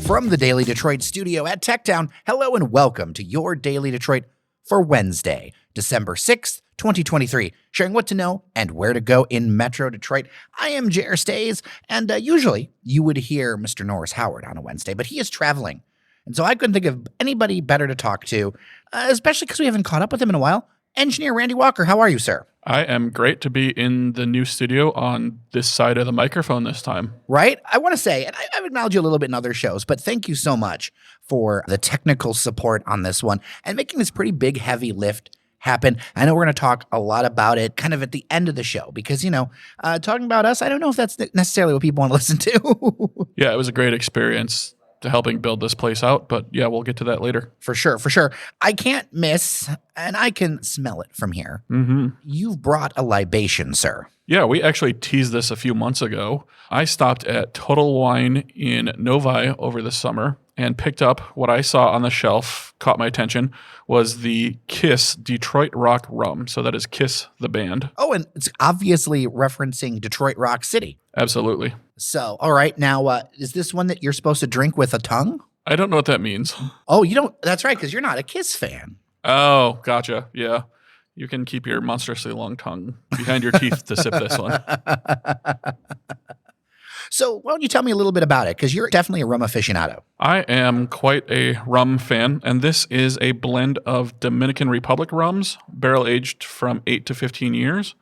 From the Daily Detroit studio at Techtown, hello and welcome to your Daily Detroit for Wednesday, December 6th, 2023, sharing what to know and where to go in Metro Detroit. I am J.R. Stays, and usually you would hear Mr. Norris Howard on a Wednesday, but he is traveling. And so I couldn't think of anybody better to talk to, especially because we haven't caught up with him in a while. Engineer Randy Walker, how are you, sir? I am great to be in the new studio on this side of the microphone this time. Right? I want to say, and I've acknowledged you a little bit in other shows, but thank you so much for the technical support on this one and making this pretty big, heavy lift happen. I know we're going to talk a lot about it kind of at the end of the show because, talking about us, I don't know if that's necessarily what people want to listen to. Yeah, it was a great experience to helping build this place out, but yeah, we'll get to that later. For sure. I can't miss, and I can smell it from here. Mm-hmm. You've brought a libation, sir. Yeah, we actually teased this a few months ago. I stopped at Total Wine in Novi over the summer and picked up what I saw on the shelf, caught my attention, was the Kiss Detroit Rock Rum. So that is Kiss, the band. Oh, and it's obviously referencing Detroit Rock City. Absolutely. So, all right, now, is this one that you're supposed to drink with a tongue? I don't know what that means. Oh, you don't? That's right, because you're not a Kiss fan. Oh, gotcha. Yeah. You can keep your monstrously long tongue behind your teeth to sip this one. So why don't you tell me a little bit about it? Because you're definitely a rum aficionado. I am quite a rum fan, and this is a blend of Dominican Republic rums, barrel-aged from 8 to 15 years.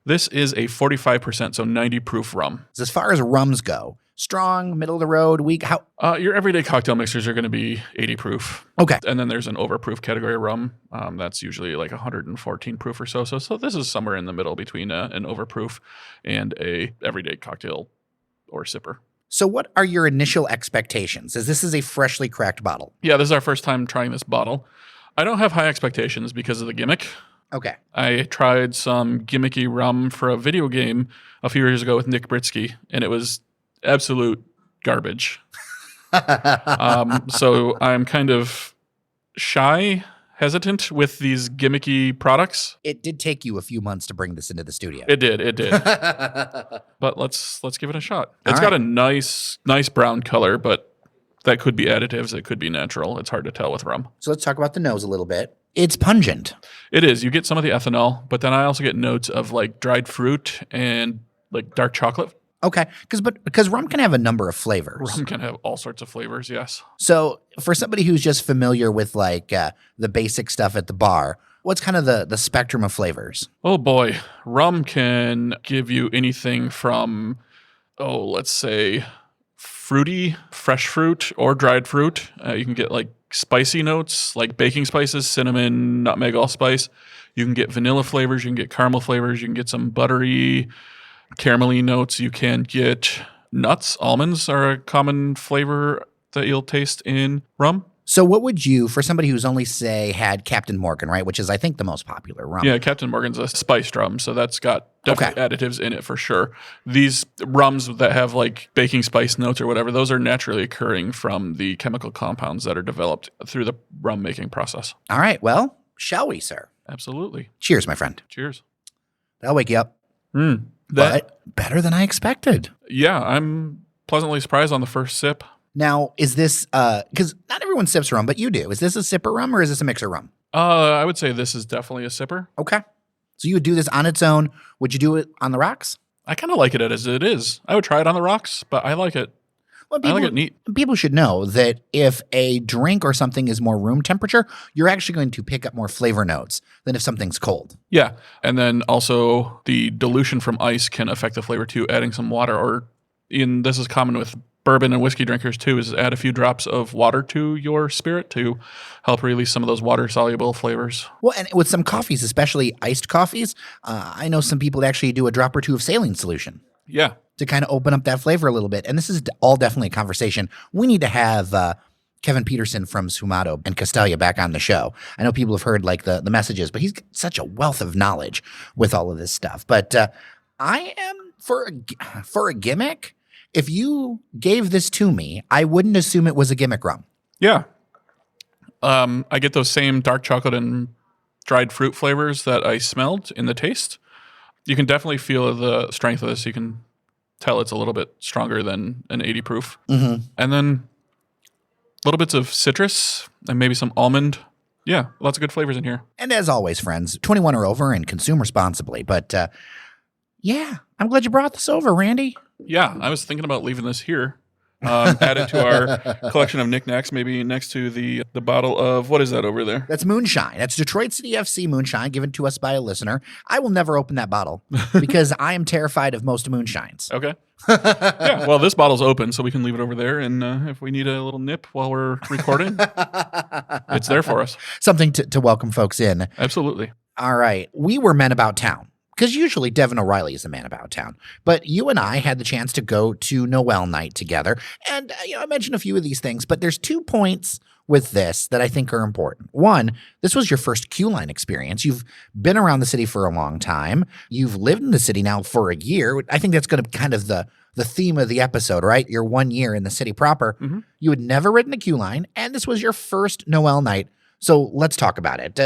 This is a 45%, so 90 proof rum. As far as rums go, strong, middle of the road, weak, how? Your everyday cocktail mixers are going to be 80 proof. Okay. And then there's an overproof category of rum. That's usually like 114 proof or so. So this is somewhere in the middle between an overproof and a everyday cocktail or sipper. So what are your initial expectations? As this is a freshly cracked bottle. Yeah, this is our first time trying this bottle. I don't have high expectations because of the gimmick. Okay. I tried some gimmicky rum for a video game a few years ago with Nick Britsky, and it was absolute garbage. So I'm kind of hesitant with these gimmicky products. It did take you a few months to bring this into the studio. It did. But let's give it a shot. It's got a nice brown color, but that could be additives. It could be natural. It's hard to tell with rum. So let's talk about the nose a little bit. It's pungent. It is. You get some of the ethanol, but then I also get notes of like dried fruit and like dark chocolate. Okay, because rum can have a number of flavors. Rum can have all sorts of flavors, yes. So for somebody who's just familiar with like the basic stuff at the bar, what's kind of the spectrum of flavors? Oh boy, rum can give you anything from, let's say fruity, fresh fruit or dried fruit. You can get like spicy notes like baking spices, cinnamon, nutmeg, allspice. You can get vanilla flavors. You can get caramel flavors. You can get some buttery, caramelly notes. You can get nuts. Almonds are a common flavor that you'll taste in rum. So what would you, for somebody who's only, say, had Captain Morgan, right, which is, I think, the most popular rum. Yeah, Captain Morgan's a spiced rum, so that's got definitely additives in it for sure. These rums that have like baking spice notes or whatever, those are naturally occurring from the chemical compounds that are developed through the rum making process. All right, well, shall we, sir? Absolutely. Cheers, my friend. Cheers. That'll wake you up. But better than I expected. Yeah, I'm pleasantly surprised on the first sip. Now, is this, because not everyone sips rum, but you do. Is this a sipper rum or is this a mixer rum? I would say this is definitely a sipper. Okay. So you would do this on its own. Would you do it on the rocks? I kind of like it as it is. I would try it on the rocks, but I like it. Well, I like it neat. People should know that if a drink or something is more room temperature, you're actually going to pick up more flavor notes than if something's cold. Yeah. And then also the dilution from ice can affect the flavor too. Adding some water this is common with bourbon and whiskey drinkers too, is add a few drops of water to your spirit to help release some of those water-soluble flavors. Well, and with some coffees, especially iced coffees, I know some people actually do a drop or two of saline solution. Yeah. To kind of open up that flavor a little bit. And this is all definitely a conversation. We need to have Kevin Peterson from Sfumato and Castalia back on the show. I know people have heard like the messages, but he's got such a wealth of knowledge with all of this stuff. But I am, for a gimmick, if you gave this to me, I wouldn't assume it was a gimmick rum. Yeah. I get those same dark chocolate and dried fruit flavors that I smelled in the taste. You can definitely feel the strength of this. You can tell it's a little bit stronger than an 80 proof. Mm-hmm. And then little bits of citrus and maybe some almond. Yeah, lots of good flavors in here. And as always, friends, 21 or over and consume responsibly. But yeah, I'm glad you brought this over, Randy. Yeah, I was thinking about leaving this here. Add it to our collection of knickknacks, maybe next to the bottle of, what is that over there? That's moonshine. That's Detroit City FC moonshine given to us by a listener. I will never open that bottle because I am terrified of most moonshines. Okay. Yeah, well, this bottle's open, so we can leave it over there. And if we need a little nip while we're recording, it's there for us. Something to welcome folks in. Absolutely. All right. We were men about town. Because usually Devin O'Reilly is the man about town. But you and I had the chance to go to Noel Night together. And I mentioned a few of these things, but there's 2 points with this that I think are important. One, this was your first QLINE experience. You've been around the city for a long time. You've lived in the city now for a year. I think that's going to be kind of the theme of the episode, right? You're 1 year in the city proper. Mm-hmm. You had never ridden a QLINE, and this was your first Noel Night. So let's talk about it,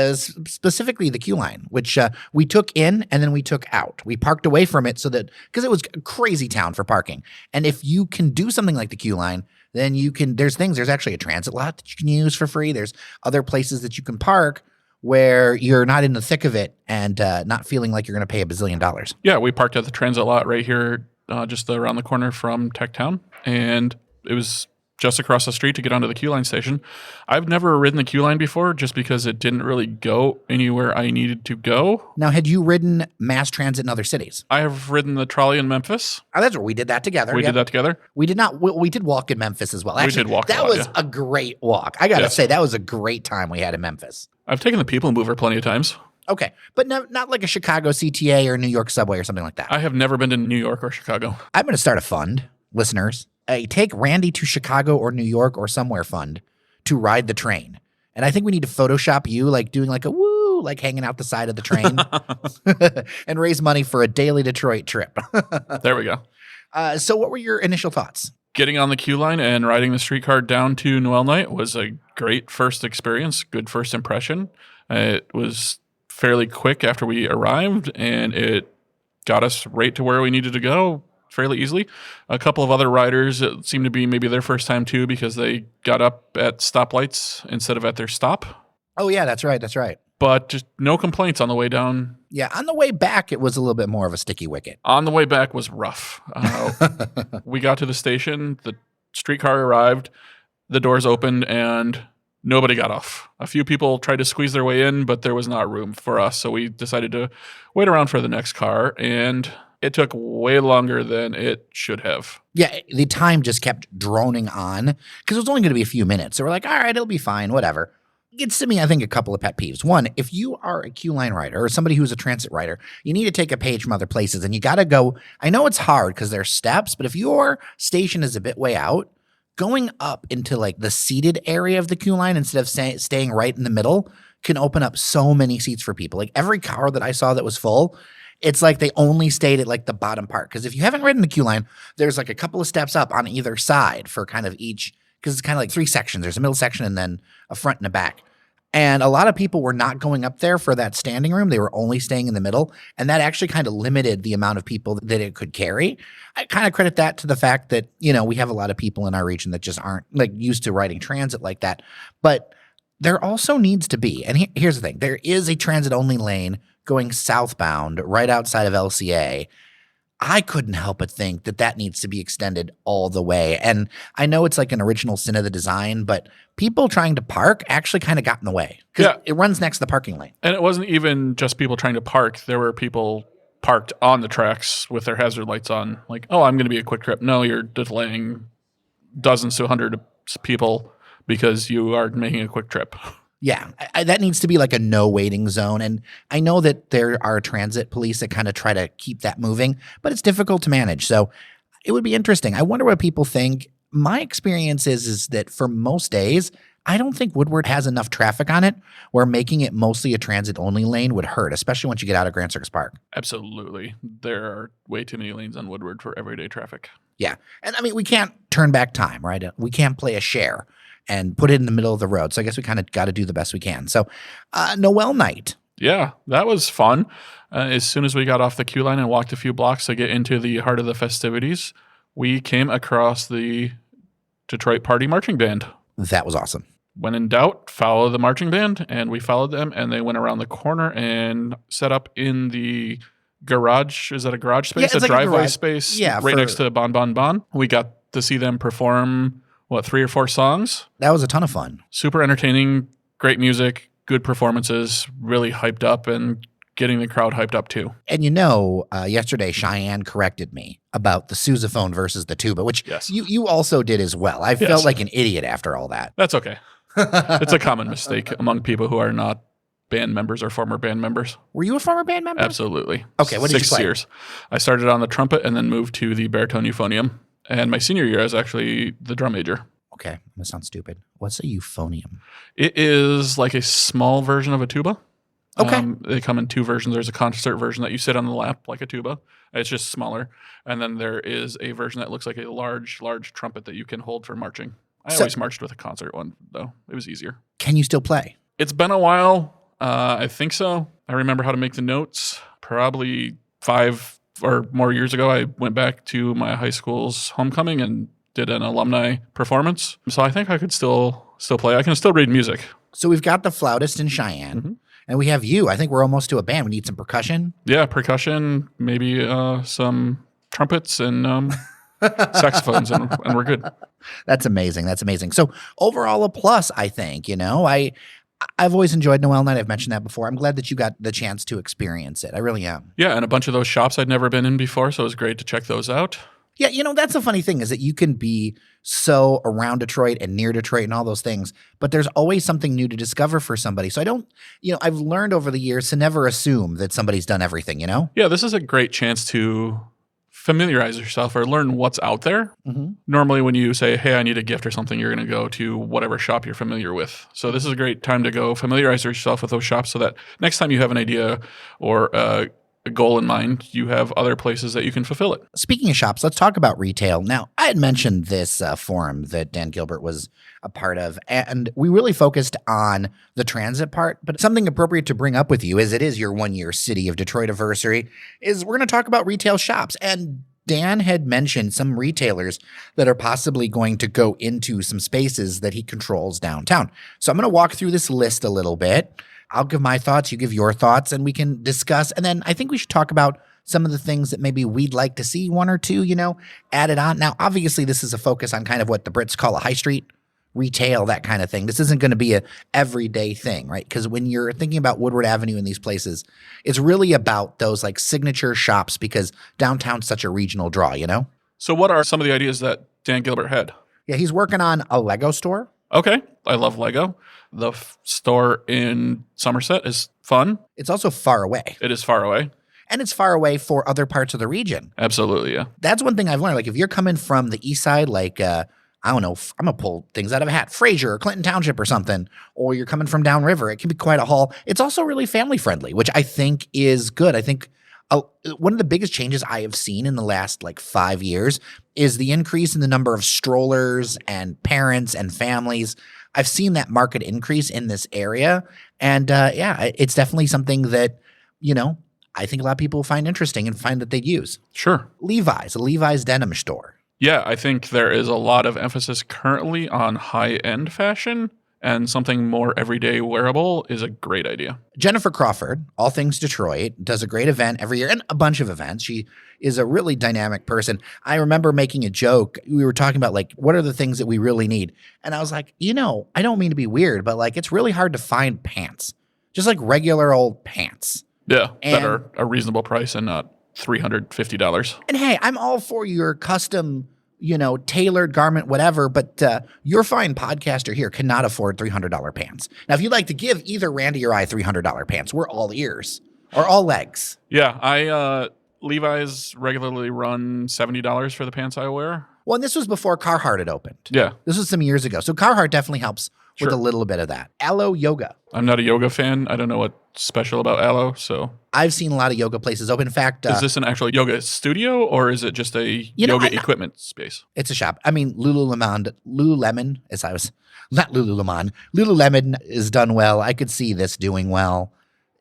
specifically the QLINE, which we took in and then we took out. We parked away from it because it was a crazy town for parking. And if you can do something like the QLINE, then there's actually a transit lot that you can use for free. There's other places that you can park where you're not in the thick of it and not feeling like you're going to pay $1 bazillion. Yeah, we parked at the transit lot right here, just around the corner from Techtown. And it was just across the street to get onto the QLINE station. I've never ridden the QLINE before just because it didn't really go anywhere I needed to go. Now, had you ridden mass transit in other cities? I have ridden the trolley in Memphis. Oh, that's where we did that together. We did that together? We did not. We did walk in Memphis as well. Actually, we did walk that was a great walk. I got to say, that was a great time we had in Memphis. I've taken the People Mover plenty of times. Okay, but not like a Chicago CTA or New York subway or something like that. I have never been to New York or Chicago. I'm going to start a fund, listeners. Take Randy to Chicago or New York or somewhere fund to ride the train. And I think we need to Photoshop you like doing like a woo, like hanging out the side of the train and raise money for a Daily Detroit trip. There we go. So what were your initial thoughts? Getting on the QLINE and riding the streetcar down to Noel Night was a great first experience, good first impression. It was fairly quick after we arrived, and it got us right to where we needed to go fairly easily. A couple of other riders, it seemed to be maybe their first time too, because they got up at stoplights instead of at their stop. Oh yeah, that's right. That's right. But just no complaints on the way down. Yeah, on the way back, it was a little bit more of a sticky wicket. On the way back was rough. We got to the station, the streetcar arrived, the doors opened, and nobody got off. A few people tried to squeeze their way in, but there was not room for us, so we decided to wait around for the next car, and it took way longer than it should have. Yeah, the time just kept droning on because it was only going to be a few minutes. So we're like, all right, it'll be fine, whatever. Gets to me, I think, a couple of pet peeves. One, if you are a QLINE rider or somebody who's a transit rider, you need to take a page from other places and you got to go. I know it's hard because there's steps, but if your station is a bit way out, going up into like the seated area of the QLINE instead of staying right in the middle can open up so many seats for people. Like every car that I saw that was full, it's like they only stayed at like the bottom part. Because if you haven't ridden the QLINE, there's like a couple of steps up on either side for kind of each, because it's kind of like 3 sections. There's a middle section and then a front and a back. And a lot of people were not going up there for that standing room. They were only staying in the middle. And that actually kind of limited the amount of people that it could carry. I kind of credit that to the fact that, we have a lot of people in our region that just aren't like used to riding transit like that. But there also needs to be, and here's the thing, there is a transit only lane going southbound right outside of LCA. I couldn't help but think that needs to be extended all the way. And I know it's like an original sin of the design, but people trying to park actually kind of got in the way because it runs next to the parking lane. And it wasn't even just people trying to park. There were people parked on the tracks with their hazard lights on, like, oh, I'm going to be a quick trip. No, you're delaying dozens to 100 people because you are making a quick trip. Yeah, that needs to be like a no waiting zone. And I know that there are transit police that kind of try to keep that moving, but it's difficult to manage. So it would be interesting. I wonder what people think. My experience is that for most days, I don't think Woodward has enough traffic on it where making it mostly a transit only lane would hurt, especially once you get out of Grand Circus Park. Absolutely. There are way too many lanes on Woodward for everyday traffic. Yeah. And I mean, we can't turn back time, right? We can't play a share and put it in the middle of the road. So I guess we kind of got to do the best we can. So Noel Night. Yeah, that was fun. As soon as we got off the QLINE and walked a few blocks to get into the heart of the festivities, we came across the Detroit Party Marching Band. That was awesome. When in doubt, follow the marching band, and we followed them, and they went around the corner and set up in the garage. Is that a garage space? Yeah, it's a like a driveway garage. space Yeah, right next to Bon Bon Bon. We got to see them perform, 3 or 4 songs. That was a ton of fun. Super entertaining, great music, good performances, really hyped up, and getting the crowd hyped up too. And yesterday Cheyenne corrected me about the sousaphone versus the tuba, which Yes. you also did as well. I felt like an idiot after all that. That's okay. It's a common mistake among people who are not band members or former band members. Were you a former band member? Absolutely. Okay, what did you play? 6 years. I started on the trumpet and then moved to the baritone euphonium. And my senior year, I was actually the drum major. Okay, I'm gonna sound stupid. What's a euphonium? It is like a small version of a tuba. Okay. They come in 2 versions. There's a concert version that you sit on the lap like a tuba. It's just smaller. And then there is a version that looks like a large trumpet that you can hold for marching. I always marched with a concert one, though. It was easier. Can you still play? It's been a while. I think so. I remember how to make the notes. Probably 5 or more years ago, I went back to my high school's homecoming and did an alumni performance. So I think I could still play. I can still read music. So we've got the flautist in Cheyenne, and we have you. I think we're almost to a band. We need some percussion. Yeah, percussion, maybe some trumpets and saxophones, and we're good. That's amazing. That's amazing. So overall, a plus, I think. I've always enjoyed Noel Night. I've mentioned that before. I'm glad that you got the chance to experience it. I really am. Yeah, and a bunch of those shops I'd never been in before, so it was great to check those out. Yeah, that's the funny thing is that you can be so around Detroit and near Detroit and all those things, but there's always something new to discover for somebody. So I don't, I've learned over the years to never assume that somebody's done everything, Yeah, this is a great chance to familiarize yourself or learn what's out there. Mm-hmm. Normally when you say, hey, I need a gift or something, you're going to go to whatever shop you're familiar with. So this is a great time to go familiarize yourself with those shops so that next time you have an idea or a goal in mind, you have other places that you can fulfill it. Speaking of shops, let's talk about retail. Now, I had mentioned this forum that Dan Gilbert was a part of, and we really focused on the transit part, but something appropriate to bring up with you, as it is your 1-year City of Detroit anniversary, is we're going to talk about retail shops. And Dan had mentioned some retailers that are possibly going to go into some spaces that he controls downtown. So I'm going to walk through this list a little bit. I'll give my thoughts, you give your thoughts, and we can discuss. And then I think we should talk about some of the things that maybe we'd like to see, 1 or 2, added on. Now, obviously, this is a focus on kind of what the Brits call a high street retail, that kind of thing. This isn't going to be a everyday thing, right? Because when you're thinking about Woodward Avenue and these places, it's really about those like signature shops because downtown's such a regional draw, So what are some of the ideas that Dan Gilbert had? Yeah, he's working on a Lego store. Okay, I love Lego. The store in Somerset is fun. It's also far away. It is far away. And it's far away for other parts of the region. Absolutely, yeah. That's one thing I've learned. Like if you're coming from the east side, like, I don't know, I'm going to pull things out of a hat, Fraser or Clinton Township or something, or you're coming from downriver, it can be quite a haul. It's also really family friendly, which I think is good. I think one of the biggest changes I have seen in the last 5 years is the increase in the number of strollers and parents and families. I've seen that market increase in this area. And it's definitely something that, I think a lot of people find interesting and find that they'd use. Sure. a Levi's denim store. Yeah, I think there is a lot of emphasis currently on high-end fashion, and something more everyday wearable is a great idea. Jennifer Crawford, All Things Detroit, does a great event every year and a bunch of events. She is a really dynamic person. I remember making a joke. We were talking about what are the things that we really need? And I was like, I don't mean to be weird, but it's really hard to find pants, just regular old pants. Yeah, that are a reasonable price and not $350. And hey, I'm all for your custom, tailored garment, whatever, but your fine podcaster here cannot afford $300 pants. Now, if you'd like to give either Randy or I $300 pants, we're all ears or all legs. Yeah, Levi's regularly run $70 for the pants I wear. Well, and this was before Carhartt had opened. Yeah. This was some years ago. So Carhartt definitely helps with Sure. a little bit of that. Aloe Yoga. I'm not a yoga fan. I don't know what's special about Aloe, so. I've seen a lot of yoga places open. In fact, Is this an actual yoga studio or is it just a yoga equipment space? it's a shop. I mean, Lululemon, not Lululemon. Lululemon is done well. I could see this doing well.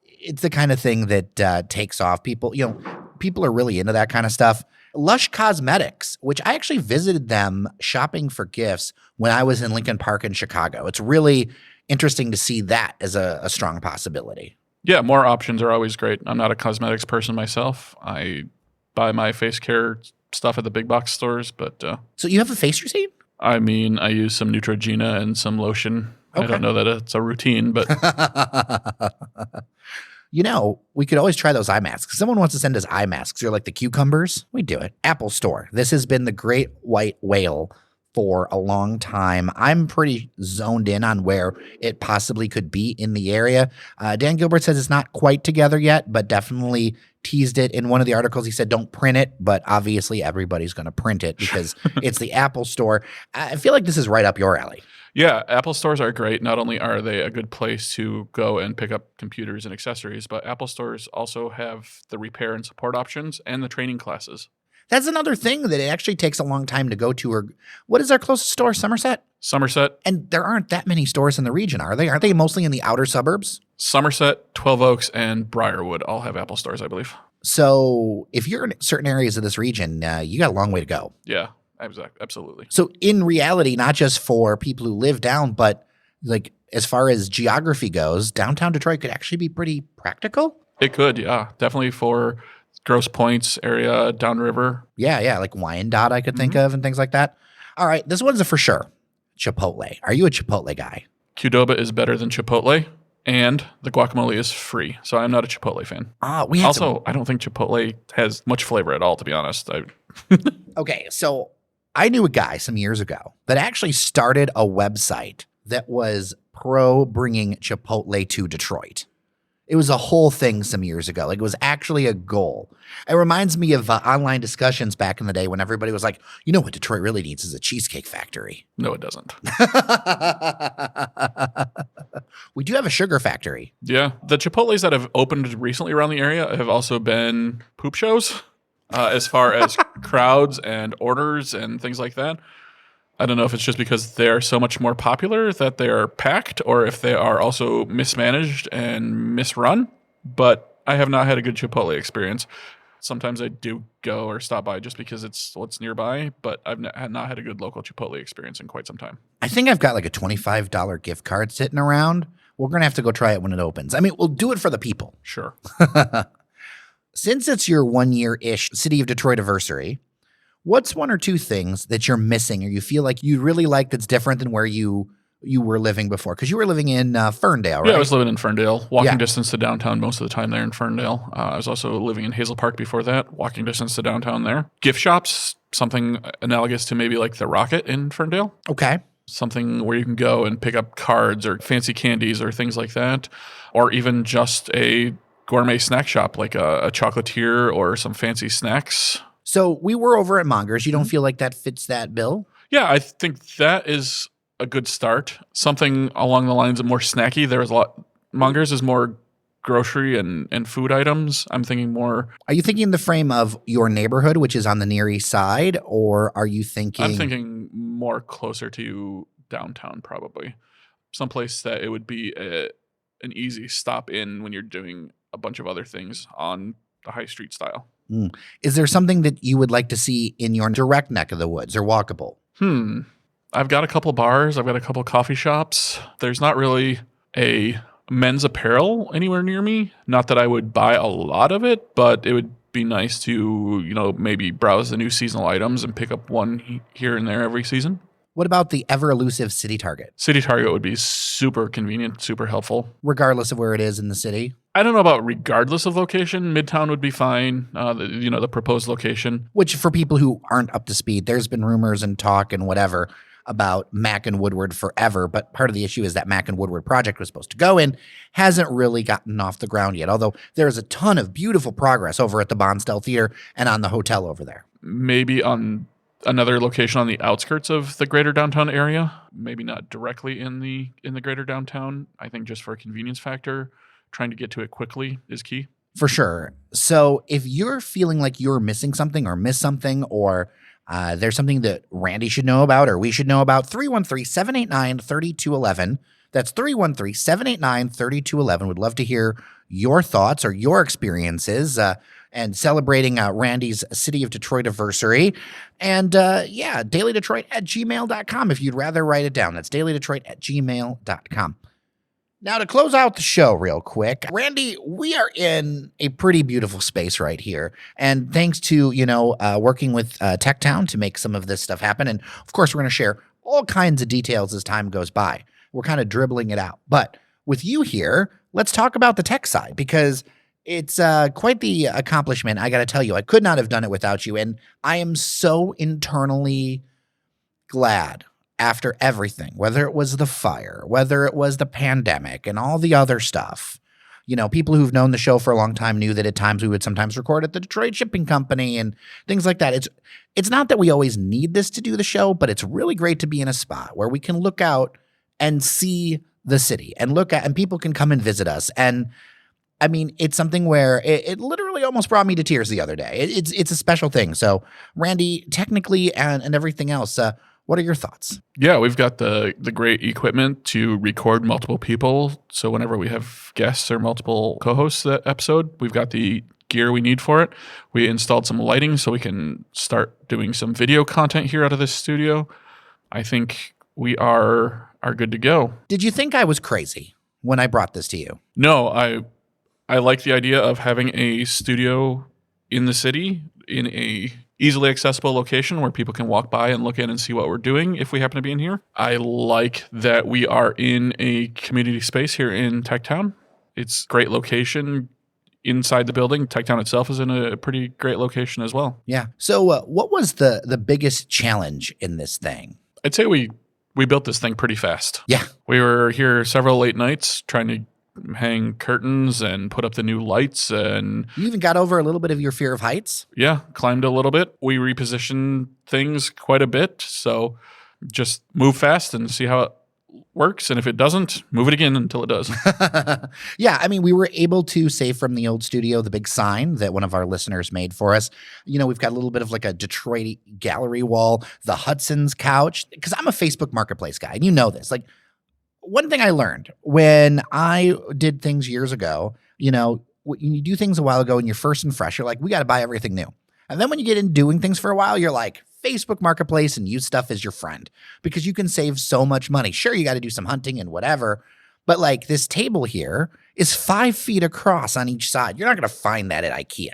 It's the kind of thing that takes off. People are really into that kind of stuff. Lush Cosmetics, which I actually visited them shopping for gifts when I was in Lincoln Park in Chicago. It's really interesting to see that as a strong possibility. Yeah, more options are always great. I'm not a cosmetics person myself. I buy my face care stuff at the big box stores, but So you have a face routine? I mean, I use some Neutrogena and some lotion. Okay. I don't know that it's a routine, but We could always try those eye masks. Someone wants to send us eye masks. They're like the cucumbers. We do it. Apple Store. This has been the great white whale for a long time. I'm pretty zoned in on where it possibly could be in the area. Dan Gilbert says it's not quite together yet, but definitely teased it in one of the articles. He said, don't print it, but obviously everybody's going to print it because it's the Apple Store. I feel like this is right up your alley. yeah, Apple stores are great. Not only are they a good place to go and pick up computers and accessories, but Apple stores also have the repair and support options and the training classes. That's another thing that it actually takes a long time to go to. Or what is our closest store? Somerset? Somerset, And there aren't that many stores in the region, are they? Aren't they mostly in the outer suburbs? Somerset, 12 Oaks, and Briarwood all have Apple stores, I believe. So if you're in certain areas of this region, you got a long way to go. Yeah, absolutely. So in reality, not just for people who live down, but like as far as geography goes, downtown Detroit could actually be pretty practical. It could, yeah. Definitely for Grosse Points area, downriver. Yeah, like Wyandotte I could think of and things like that. All right, this one's a for sure. Chipotle. Are you a Chipotle guy? Qdoba is better than Chipotle, and the guacamole is free. So I'm not a Chipotle fan. We had Also, I don't think Chipotle has much flavor at all, to be honest. Okay, so I knew a guy some years ago that actually started a website that was pro bringing Chipotle to Detroit. It was a whole thing some years ago. Like it was actually a goal. It reminds me of online discussions back in the day when everybody was like, you know what Detroit really needs is a cheesecake factory. No, it doesn't. We do have a sugar factory. Yeah. The Chipotles that have opened recently around the area have also been poop shows as far as crowds and orders and things like that. I don't know if it's just because they're so much more popular that they are packed or if they are also mismanaged and misrun, but I have not had a good Chipotle experience. Sometimes I do go or stop by just because it's what's nearby, but I've not had a good local Chipotle experience in quite some time. I think I've got like a $25 gift card sitting around. We're going to have to go try it when it opens. I mean, we'll do it for the people. Sure. Since it's your 1 year-ish City of Detroit anniversary, what's one or two things that you're missing or you feel like you really like that's different than where you were living before? Because you were living in Ferndale, right? Yeah, I was living in Ferndale, walking Yeah. distance to downtown most of the time there in Ferndale. I was also living in Hazel Park before that, walking distance to downtown there. Gift shops, something analogous to maybe like the Rocket in Ferndale. Okay. Something where you can go and pick up cards or fancy candies or things like that. Or even just a gourmet snack shop like a chocolatier or some fancy snacks. So we were over at Monger's. You don't feel like that fits that bill? Yeah, I think that is a good start. Something along the lines of more snacky. There's a lot. Monger's is more grocery and food items. I'm thinking more. Are you thinking in the frame of your neighborhood, which is on the Near East Side, or are you thinking? I'm thinking more closer to downtown, probably. Someplace that it would be an easy stop in when you're doing a bunch of other things on the high street style. Is there something that you would like to see in your direct neck of the woods or walkable? I've got a couple bars. I've got a couple coffee shops. There's not really a men's apparel anywhere near me. Not that I would buy a lot of it, but it would be nice to, maybe browse the new seasonal items and pick up one here and there every season. What about the ever elusive City Target, City Target would be super convenient, super helpful. regardless of where it is in the city? I don't know about regardless of location. Midtown would be fine. The proposed location. Which for people who aren't up to speed, there's been rumors and talk and whatever about Mack and Woodward forever. But part of the issue is that Mack and Woodward project was supposed to go in, hasn't really gotten off the ground yet. Although there is a ton of beautiful progress over at the Bonsdale Theater and on the hotel over there. Maybe on another location on the outskirts of the greater downtown area. Maybe not directly in the greater downtown. I think just for a convenience factor, trying to get to it quickly is key. For sure. So if you're feeling like you're missing something or miss something or there's something that Randy should know about or we should know about, 313-789-3211. That's 313-789-3211. Would love to hear your thoughts or your experiences and celebrating Randy's City of Detroit anniversary. And dailydetroit@gmail.com if you'd rather write it down. That's dailydetroit@gmail.com. Now, to close out the show real quick, Randy, we are in a pretty beautiful space right here. And thanks to, working with Techtown to make some of this stuff happen. And of course, we're going to share all kinds of details as time goes by. We're kind of dribbling it out. But with you here, let's talk about the tech side, because it's quite the accomplishment. I got to tell you, I could not have done it without you. And I am so internally glad after everything, whether it was the fire, whether it was the pandemic and all the other stuff. People who've known the show for a long time knew that at times we would sometimes record at the Detroit Shipping Company and things like that. It's not that we always need this to do the show, but it's really great to be in a spot where we can look out and see the city and and people can come and visit us. And I mean, it's something where it literally almost brought me to tears the other day. It's a special thing. So Randy, technically and everything else, what are your thoughts? Yeah, we've got the great equipment to record multiple people. So whenever we have guests or multiple co-hosts that episode, we've got the gear we need for it. We installed some lighting so we can start doing some video content here out of this studio. I think we are good to go. Did you think I was crazy when I brought this to you? No, I like the idea of having a studio in the city in a easily accessible location where people can walk by and look in and see what we're doing if we happen to be in here. I like that we are in a community space here in Techtown. It's a great location inside the building. Techtown itself is in a pretty great location as well. Yeah. So what was the biggest challenge in this thing? I'd say we built this thing pretty fast. Yeah. We were here several late nights trying to hang curtains and put up the new lights, and you even got over a little bit of your fear of heights. Yeah, climbed a little bit. We repositioned things quite a bit, so just move fast and see how it works, and if it doesn't, move it again until it does. Yeah, I mean, we were able to save from the old studio the big sign that one of our listeners made for us. We've got a little bit of like a Detroit gallery wall, the Hudson's couch, because I'm a Facebook Marketplace guy, and you know this. Like, one thing I learned when I did things years ago, when you do things a while ago and you're first and fresh, you're like, we got to buy everything new. And then when you get into doing things for a while, you're like, Facebook Marketplace and use stuff as your friend because you can save so much money. Sure, you got to do some hunting and whatever, but like this table here is 5 feet across on each side. You're not going to find that at IKEA.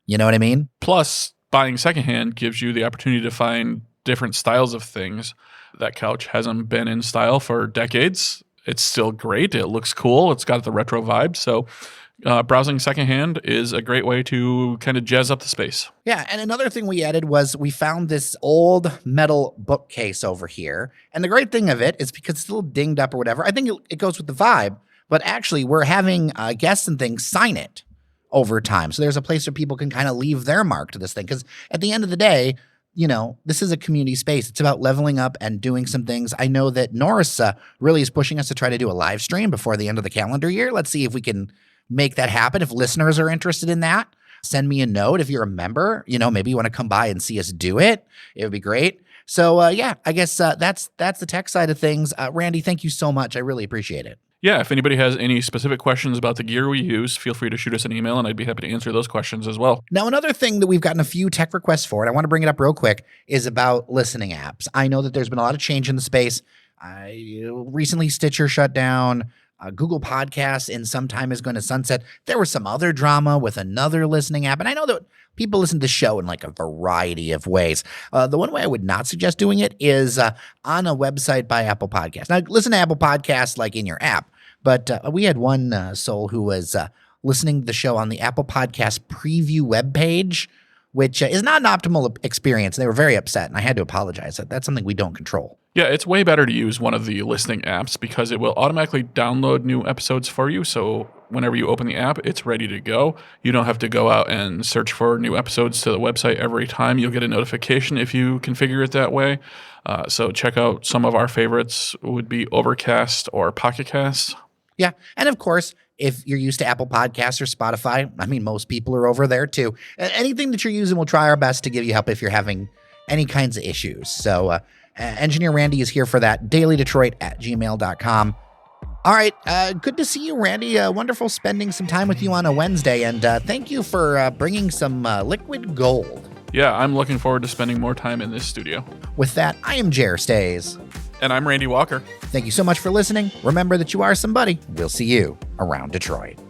You know what I mean? Plus, buying secondhand gives you the opportunity to find different styles of things. That couch hasn't been in style for decades. It's still great. It looks cool. It's got the retro vibe. So browsing secondhand is a great way to kind of jazz up the space. Yeah, and another thing we added was we found this old metal bookcase over here. And the great thing of it is because it's a little dinged up or whatever, I think it goes with the vibe. But actually, we're having guests and things sign it over time. So there's a place where people can kind of leave their mark to this thing. Because at the end of the day, this is a community space. It's about leveling up and doing some things. I know that Norris really is pushing us to try to do a live stream before the end of the calendar year. Let's see if we can make that happen. If listeners are interested in that, send me a note. If you're a member, maybe you want to come by and see us do it. It would be great. So I guess that's the tech side of things. Randy, thank you so much. I really appreciate it. Yeah, if anybody has any specific questions about the gear we use, feel free to shoot us an email, and I'd be happy to answer those questions as well. Now, another thing that we've gotten a few tech requests for, and I want to bring it up real quick, is about listening apps. I know that there's been a lot of change in the space. Recently, Stitcher shut down. Google Podcasts in some time is going to sunset. There was some other drama with another listening app, and I know that people listen to the show in like a variety of ways. The one way I would not suggest doing it is on a website by Apple Podcasts. Now, listen to Apple Podcasts like in your app, but we had one soul who was listening to the show on the Apple Podcast preview webpage, which is not an optimal experience. They were very upset, and I had to apologize. That's something we don't control. Yeah, it's way better to use one of the listening apps because it will automatically download new episodes for you. So whenever you open the app, it's ready to go. You don't have to go out and search for new episodes to the website every time. You'll get a notification if you configure it that way. So check out some of our favorites would be Overcast or Pocket Cast. Yeah, and of course, if you're used to Apple Podcasts or Spotify, I mean, most people are over there too. Anything that you're using, we'll try our best to give you help if you're having any kinds of issues. So Engineer Randy is here for that. dailydetroit@gmail.com. All right. Good to see you, Randy. Wonderful spending some time with you on a Wednesday. And thank you for bringing some liquid gold. Yeah, I'm looking forward to spending more time in this studio. With that, I am Jer Stays. And I'm Randy Walker. Thank you so much for listening. Remember that you are somebody. We'll see you around Detroit.